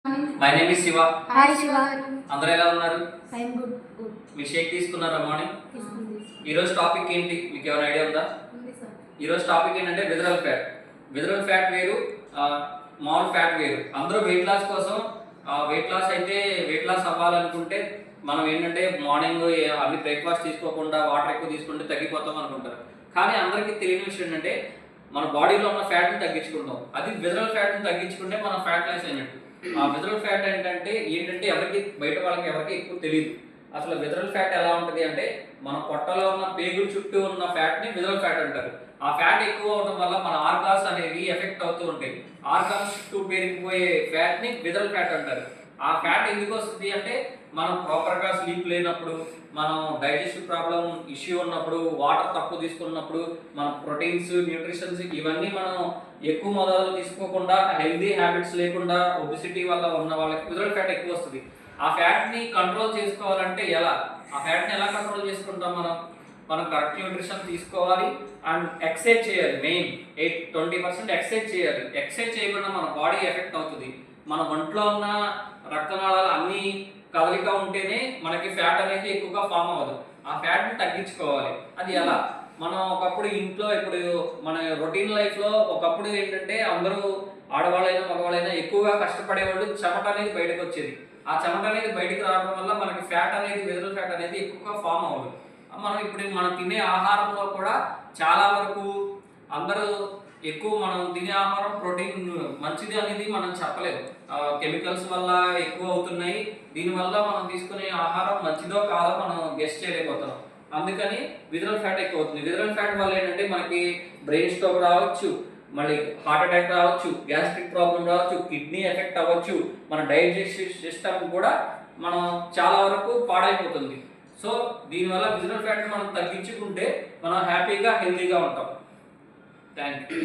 My name is Shiva. Hi Shiva. అందరూ ఎలా ఉన్నారు? I am good. మీ షేక్ తీసుకున్నారా మార్నింగ్? తీసుకుంది. ఈరోజు టాపిక్ ఏంటి మీకు ఏమైనా ఐడియా ఉందా? ఉంది సార్. ఈరోజు టాపిక్ ఏంటంటే విజరల్ ఫ్యాట్. విజరల్ ఫ్యాట్ వేరు, మామూలు ఫ్యాట్ వేరు. అందరూ వెయిట్ లాస్ కోసం వెయిట్ లాస్ అయితే వెయిట్ లాస్ అవ్వాలనుకుంటే మనం ఏంటంటే మార్నింగ్ అన్ని బ్రేక్ఫాస్ట్ తీసుకోకుండా వాటర్ ఎక్కువ తీసుకుంటే తగ్గిపోతాం అనుకుంటారు. కానీ అందరికీ తెలియని విషయం ఏంటంటే మన బాడీలో ఉన్న ఫ్యాట్ని తగ్గించుకుంటాం. అది విజరల్ ఫ్యాట్ని తగ్గించుకుంటే మనం ఫ్యాట్ లాస్ అయినట్టు. ఆ విజరల్ ఫ్యాట్ ఏంటంటే ఎవరికి బయట వాళ్ళకి ఎవరికి ఎక్కువ తెలియదు. అసలు విజరల్ ఫ్యాట్ ఎలా ఉంటుంది అంటే మన పొట్టలో ఉన్న పేగుల చుట్టూ ఉన్న ఫ్యాట్ని విజరల్ ఫ్యాట్ అంటారు. ఆ ఫ్యాట్ ఎక్కువ అవడం వల్ల మన ఆర్గాన్స్ అనేవి ఎఫెక్ట్ అవుతూ ఉంటాయి. ఆర్గాన్స్ చుట్టూ పెరిగిపోయే ఫ్యాట్ని విజరల్ ఫ్యాట్ అంటారు. ఆ ఫ్యాట్ ఎందుకు వస్తుంది అంటే మనం ప్రాపర్గా స్లీప్ లేనప్పుడు, మనం డైజెస్టివ్ ప్రాబ్లం ఇష్యూ ఉన్నప్పుడు, వాటర్ తక్కువ తీసుకున్నప్పుడు, మన ప్రోటీన్స్ న్యూట్రిషన్స్ ఇవన్నీ మనం ఎక్కువ మొదలు తీసుకోకుండా హెల్దీ హ్యాబిట్స్ లేకుండా ఒబిసిటీ వల్ల ఉన్న వాళ్ళకి విజరల్ ఫ్యాట్ ఎక్కువ వస్తుంది. ఆ ఫ్యాట్ని కంట్రోల్ చేసుకోవాలంటే ఎలా? ఆ ఫ్యాట్ని ఎలా కంట్రోల్ చేసుకుంటాం? మనం కరెక్ట్ న్యూట్రిషన్ తీసుకోవాలి అండ్ ఎక్సర్సైజ్ చేయాలి. మెయిన్ 20% ఎక్సర్సైజ్ చేయాలి. ఎక్సర్సైజ్ చేయకుండా మన బాడీ ఎఫెక్ట్ అవుతుంది. మన ఒంట్లో ఉన్న రక్తనాళాలు అన్నీ కదలిక ఉంటేనే మనకి ఫ్యాట్ అనేది ఎక్కువగా ఫామ్ అవ్వదు. ఆ ఫ్యాట్ని తగ్గించుకోవాలి. అది ఎలా? మనం ఒకప్పుడు ఇంట్లో ఇప్పుడు మన రొటీన్ లైఫ్లో ఒకప్పుడు ఏంటంటే అందరూ ఆడవాళ్ళైనా మగవాళ్ళైనా ఎక్కువగా కష్టపడేవాళ్ళు. చెమట అనేది బయటకు వచ్చేది. ఆ చెమట అనేది బయటకు రావడం వల్ల మనకి ఫ్యాట్ అనేది విజరల్ ఫ్యాట్ అనేది ఎక్కువగా ఫామ్ అవ్వదు. మనం తినే ఆహారంలో కూడా చాలా వరకు అందరూ మనం తినే ఆహారం ప్రోటీన్ మంచిది అనేది మనం చెప్పలేము. కెమికల్స్ వల్ల ఎక్కువ అవుతున్నాయి. దీనివల్ల మనం తీసుకునే ఆహారం మంచిదో కాదో మనం గెస్ చేయలేకపోతున్నాం. అందుకని విజరల్ ఫ్యాట్ ఎక్కువ అవుతుంది. విజరల్ ఫ్యాట్ వల్ల ఏంటంటే మనకి బ్రెయిన్ స్ట్రోక్ రావచ్చు, మళ్ళీ హార్ట్ అటాక్ రావచ్చు, గ్యాస్ట్రిక్ ప్రాబ్లం రావచ్చు, కిడ్నీ ఎఫెక్ట్ అవ్వచ్చు, మన డైజెస్టివ్ సిస్టమ్ కూడా మనం చాలా వరకు పాడైపోతుంది. సో దీనివల్ల విజరల్ ఫ్యాట్ని మనం తగ్గించుకుంటే మనం హ్యాపీగా హెల్తీగా ఉంటాం. Thank you.